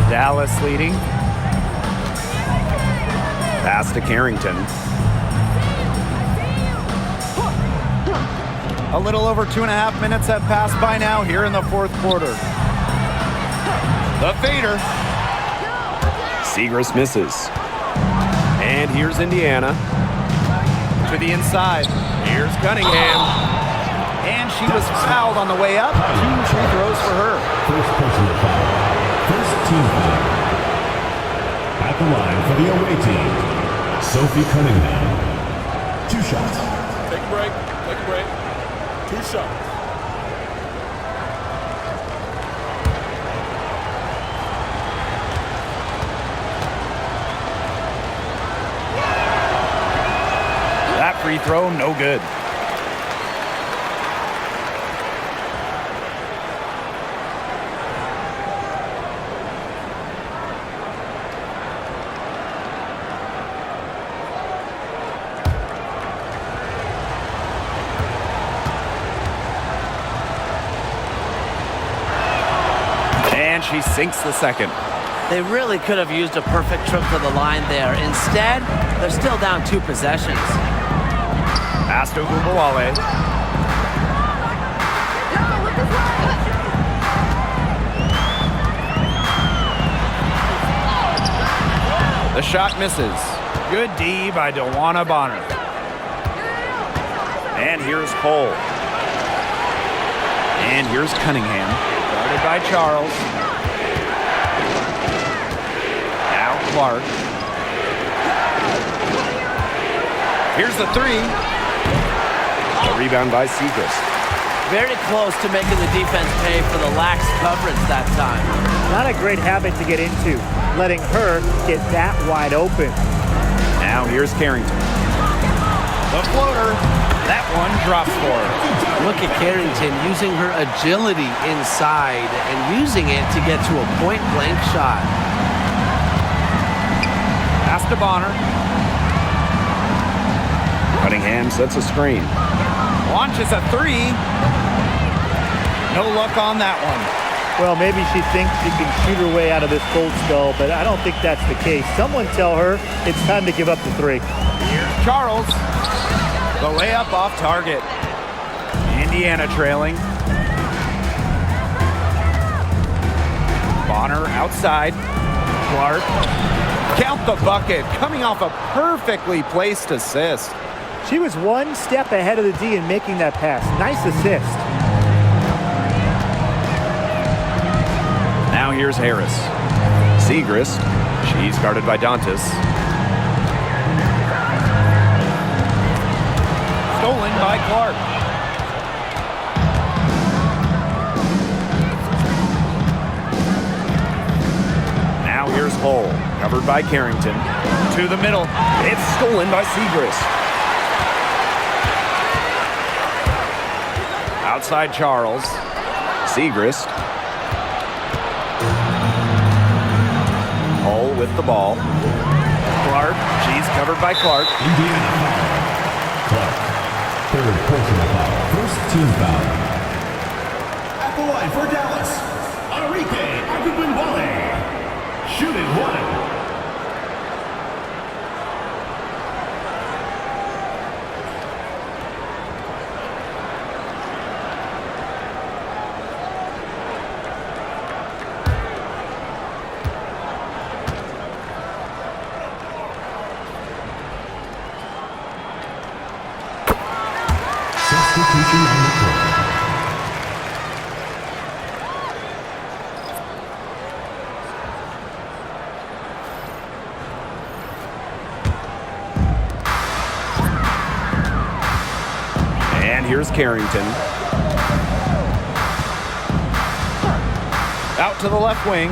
Dallas leading. Pass to Carrington. A little over 2.5 minutes have passed by now here in the fourth quarter. The fader. Segrist misses. And here's Indiana. To the inside. Here's Cunningham. And she was fouled on the way up. 2 free throws for her. First personal foul. First team foul. At the line for the away team, Sophie Cunningham. 2 shots. Take a break. Take a break. 2 shots. That free throw, no good. she sinks the second. They really could have used a perfect trip to the line there. Instead, they're still down 2 possessions. Pass to Ogunbowale. The shot misses. Good D by DeWanna Bonner. And here's Cole. And here's Cunningham. Guarded by Charles. Now Clark. Here's the 3. The rebound by Segrist. Very close to making the defense pay for the lax coverage that time. Not a great habit to get into, letting her get that wide open. Now here's Carrington. The floater. That one drops for her. Look at Carrington using her agility inside and using it to get to a point-blank shot. Pass to Bonner. Cunningham sets a screen. Launches a 3. No luck on that one. Well, maybe she thinks she can shoot her way out of this cold spell, but I don't think that's the case. Someone tell her it's time to give up the 3. Here's Charles. The layup off target. Indiana trailing. Bonner outside. Clark. Count the bucket. Coming off a perfectly placed assist. She was one step ahead of the D in making that pass. Nice assist. Now here's Harris. Segrist. She's guarded by Dantas. Stolen by Clark. Now here's Hull. Covered by Carrington. To the middle. It's stolen by Segrist. Outside Charles. Segrist. Hull with the ball. Clark. She's covered by Clark. Indiana foul. Clark. Third personal foul. First team foul. At the line for Dallas, Enrique Ogunbowale. Shooting 1. Substitution on the court. And here's Carrington. Out to the left wing.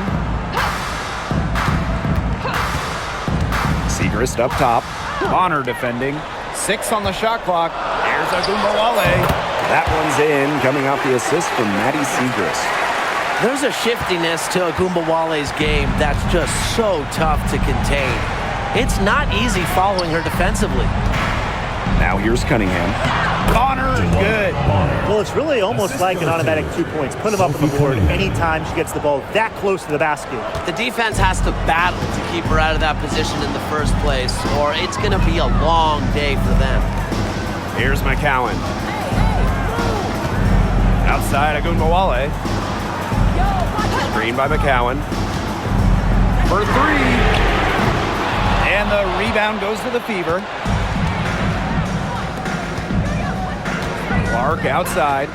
Segrist up top. Bonner defending. 6 on the shot clock. There's Ogunbowale. That one's in, coming off the assist from Maddie Segrist. There's a shiftiness to Ogunbowale's game that's just so tough to contain. It's not easy following her defensively. Now here's Cunningham. Bonner, good. Well, it's really almost like an automatic 2 points. Put them up on the board anytime she gets the ball that close to the basket. The defense has to battle to keep her out of that position in the first place, or it's going to be a long day for them. Here's McCowan. Outside Ogunbowale. Screen by McCowan. For 3. And the rebound goes to the Fever. Clark outside.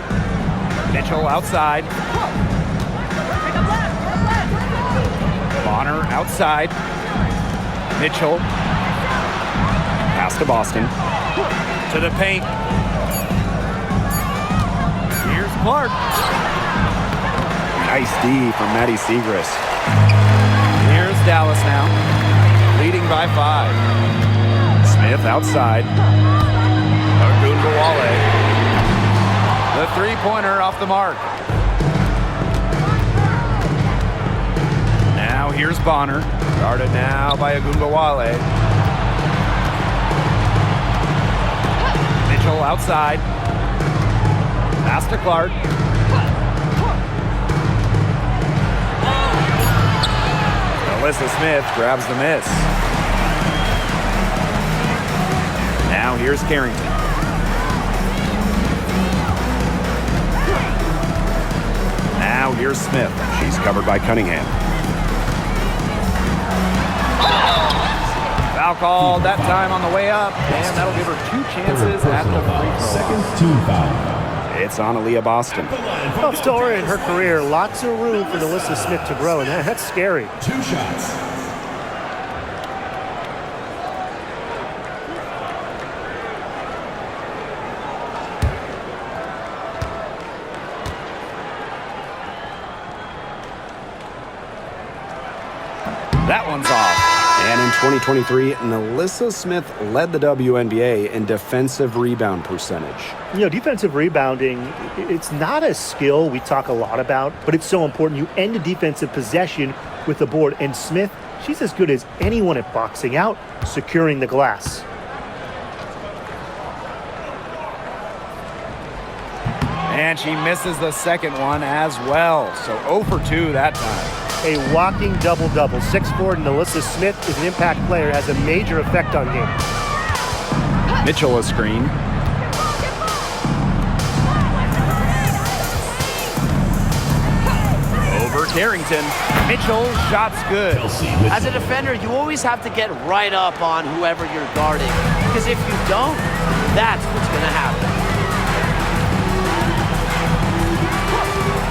Mitchell outside. Bonner outside. Mitchell. Pass to Boston. To the paint. Here's Clark. Nice D from Maddie Segrist. Here's Dallas now. Leading by 5. Smith outside. Ogunbowale. The 3-pointer off the mark. Now here's Bonner. Guarded now by Ogunbowale. Mitchell outside. Pass to Clark. Melissa Smith grabs the miss. Now here's Carrington. Now here's Smith. She's covered by Cunningham. Foul called that time on the way up, and that'll give her 2 chances at the free throw. Second team foul. It's on Aaliyah Boston. Well, still early in her career, lots of room for Melissa Smith to grow, and that's scary. 2 shots. That one's off. And in 2023, Melissa Smith led the WNBA in defensive rebound percentage. You know, defensive rebounding, it's not a skill we talk a lot about, but it's so important. You end a defensive possession with the board. And Smith, she's as good as anyone at boxing out, securing the glass. And she misses the second one as well. So 0 for 2 that time. A walking double-double. 6'4" Melissa Smith is an impact player, has a major effect on game. Mitchell a screen. Over Carrington. Mitchell, shot's good. As a defender, you always have to get right up on whoever you're guarding. Because if you don't, that's what's going to happen.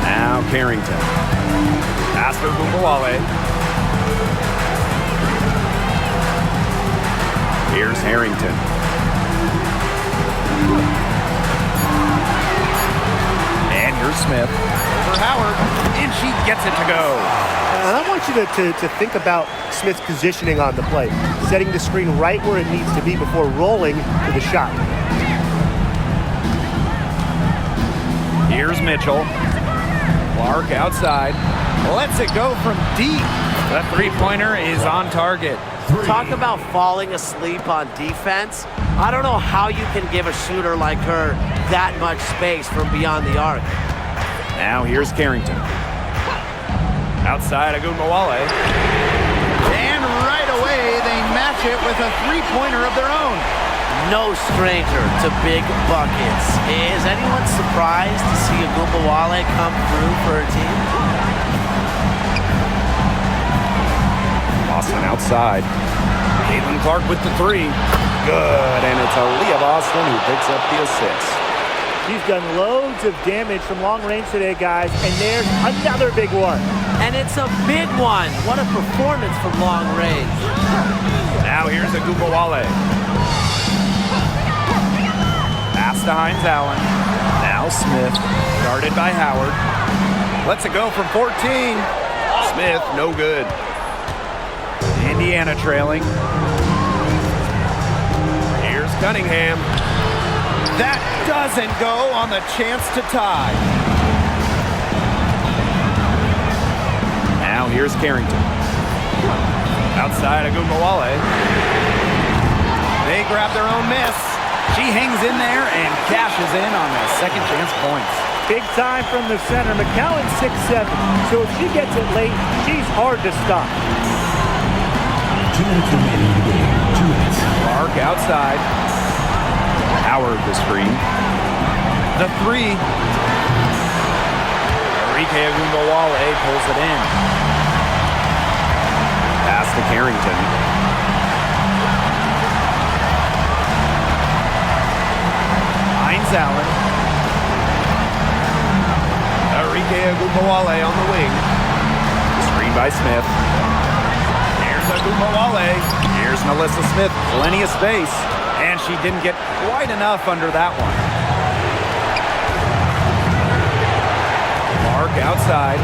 Now Carrington. Pass to Gumbawale. Here's Harrington. And here's Smith. For Howard. And she gets it to go. And I want you to think about Smith's positioning on the play. Setting the screen right where it needs to be before rolling to the shot. Here's Mitchell. Clark outside. Lets it go from deep. The three-pointer is on target. Talk about falling asleep on defense. I don't know how you can give a shooter like her that much space from beyond the arc. Now here's Carrington. Outside Agunmawale. And right away they match it with a three-pointer of their own. No stranger to big buckets. Is anyone surprised to see Agunmawale come through for her team? Boston outside. Caitlin Clark with the three. Good, and it's Aaliyah Boston who picks up the assist. She's done loads of damage from long range today, guys, and there's another big one. And it's a big one. What a performance from long range. Now here's Agunmawale. Pass to Hines Allen. Now Smith, guarded by Howard. Lets it go from 14. Smith, no good. Indiana trailing. Here's Cunningham. That doesn't go on the chance to tie. Now here's Carrington. Outside Agunmawale. They grab their own miss. She hangs in there and cashes in on the second chance points. Big time from the center. McCowan 6'7", so if she gets it late, she's hard to stop. 2 minutes remaining in the game. 2 minutes. Clark outside. Howard the screen. The three. Enrique Agunmawale pulls it in. Pass to Carrington. Hines Allen. Enrique Agunmawale on the wing. Screen by Smith. Agunmawale. Here's Melissa Smith. Plenty of space. And she didn't get quite enough under that one. Clark outside.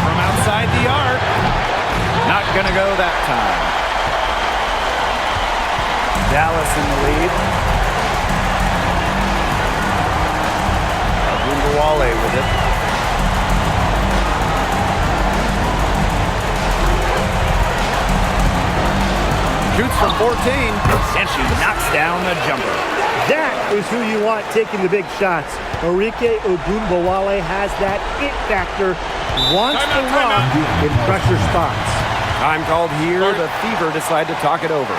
From outside the arc. Not gonna go that time. Dallas in the lead. Agunmawale with it. Shoots from 14, and she knocks down the jumper. That is who you want taking the big shots. Enrique Agunmawale has that it factor Wants the rock in pressure spots. Time called here. The Fever decide to talk it over.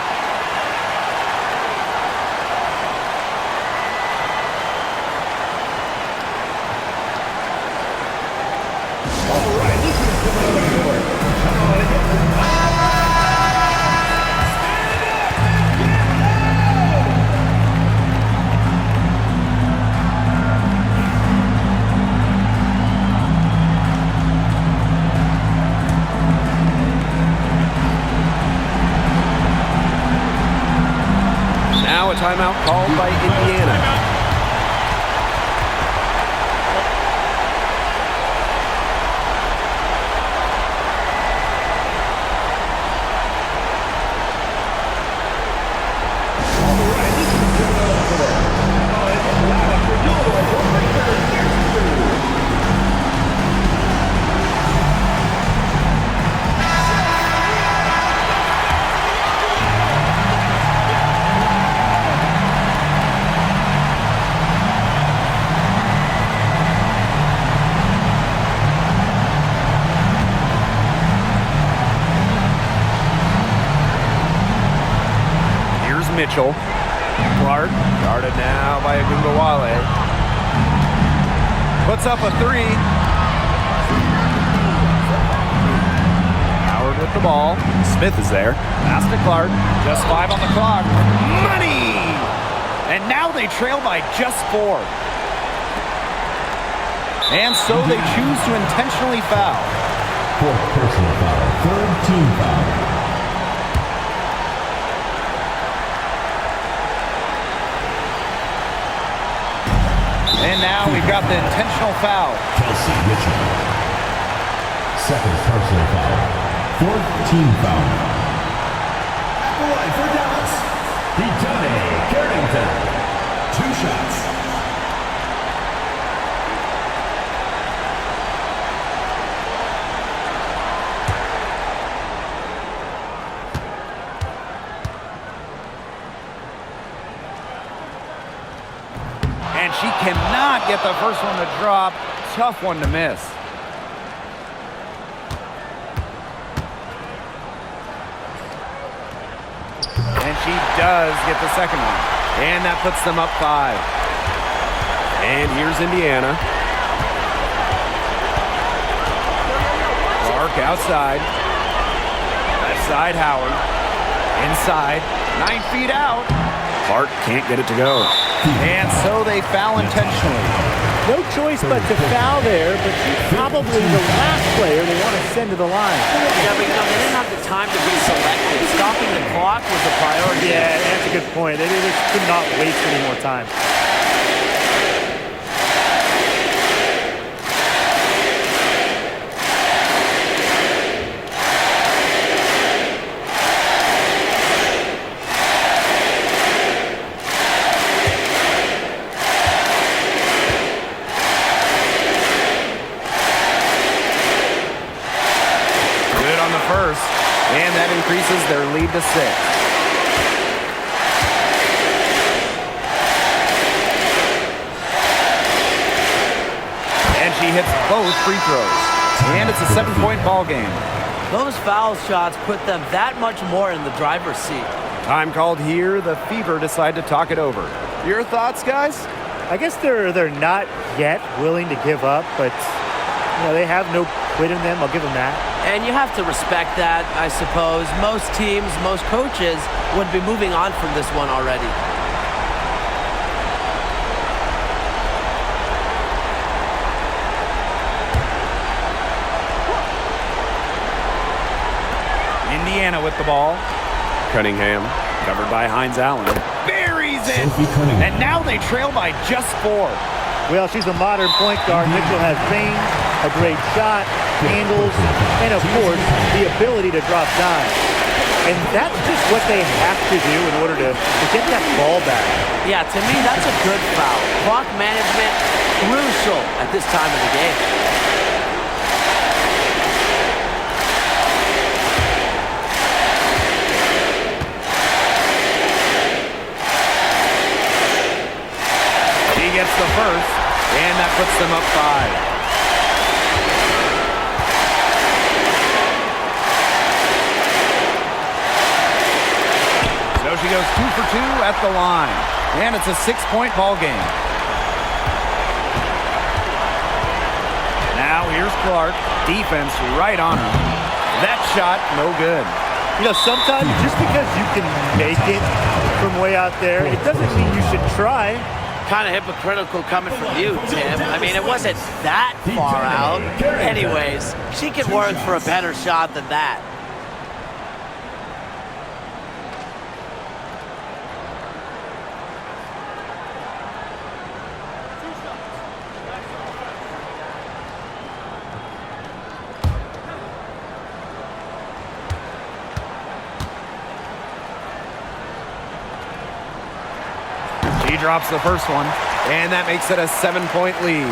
Now a timeout called by Indiana. Mitchell. Clark, guarded now by Agungbawale. Puts up a three. Howard with the ball. Smith is there. Pass to Clark. Just 5 on the clock. Money! And now they trail by just 4. And so they choose to intentionally foul. Fourth personal foul. Third team foul. And now we've got the intentional foul. Kelsey Mitchell. Second personal foul. Fourth team foul. At the line for Dallas, DeJounte Carrington. 2 shots. And she cannot get the first one to drop. Tough one to miss. And she does get the second one. And that puts them up 5. And here's Indiana. Clark outside. Left side, Howard. Inside. 9 feet out. Clark can't get it to go. And so they foul intentionally. No choice but to foul there, but she's probably the last player they want to send to the line. Yeah, but they didn't have the time to be selective. Stopping the clock was a priority. Yeah, that's a good point. They just could not waste any more time. And that increases their lead to 6. And she hits both free throws. And it's a 7-point ball game. Those foul shots put them that much more in the driver's seat. Time called here. The Fever decide to talk it over. Your thoughts, guys? I guess they're not yet willing to give up, but they have no quit in them. I'll give them that. And you have to respect that, I suppose. Most teams, most coaches would be moving on from this one already. Indiana with the ball. Cunningham, covered by Hines Allen. Buries it! And now they trail by just 4. Well, she's a modern point guard. Mitchell has range, a great shot, handles, and of course, the ability to drop dimes. And that's just what they have to do in order to get that ball back. Yeah, to me, that's a good foul. Clock management, crucial at this time of the game. He gets the first, and that puts them up 5. goes 2 for 2 at the line. And it's a 6-point ball game. Now here's Clark. Defense right on him. That shot, no good. You know, sometimes just because you can make it from way out there, it doesn't mean you should try. Kind of hypocritical coming from you, Tim. I mean, it wasn't that far out. Anyways, she can work for a better shot than that. He drops the first one, and that makes it a 7-point lead.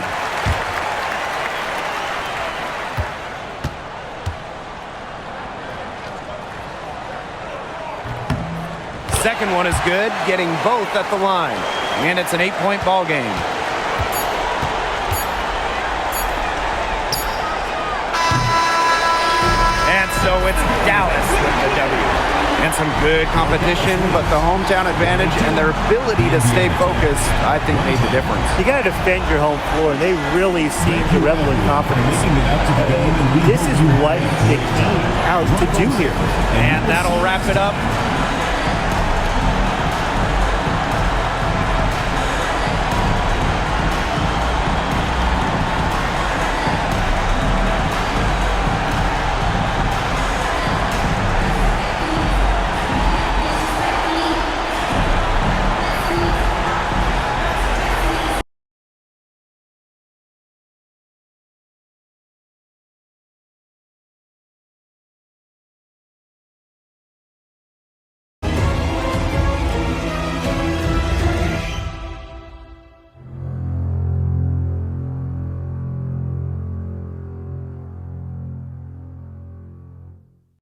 Second one is good, getting both at the line. And it's an 8-point ball game. And so it's Dallas with the W. And some good competition, but the hometown advantage and their ability to stay focused, I think, made the difference. You got to defend your home floor, and they really seem to revel in confidence. This is what they came out to do here. And that'll wrap it up.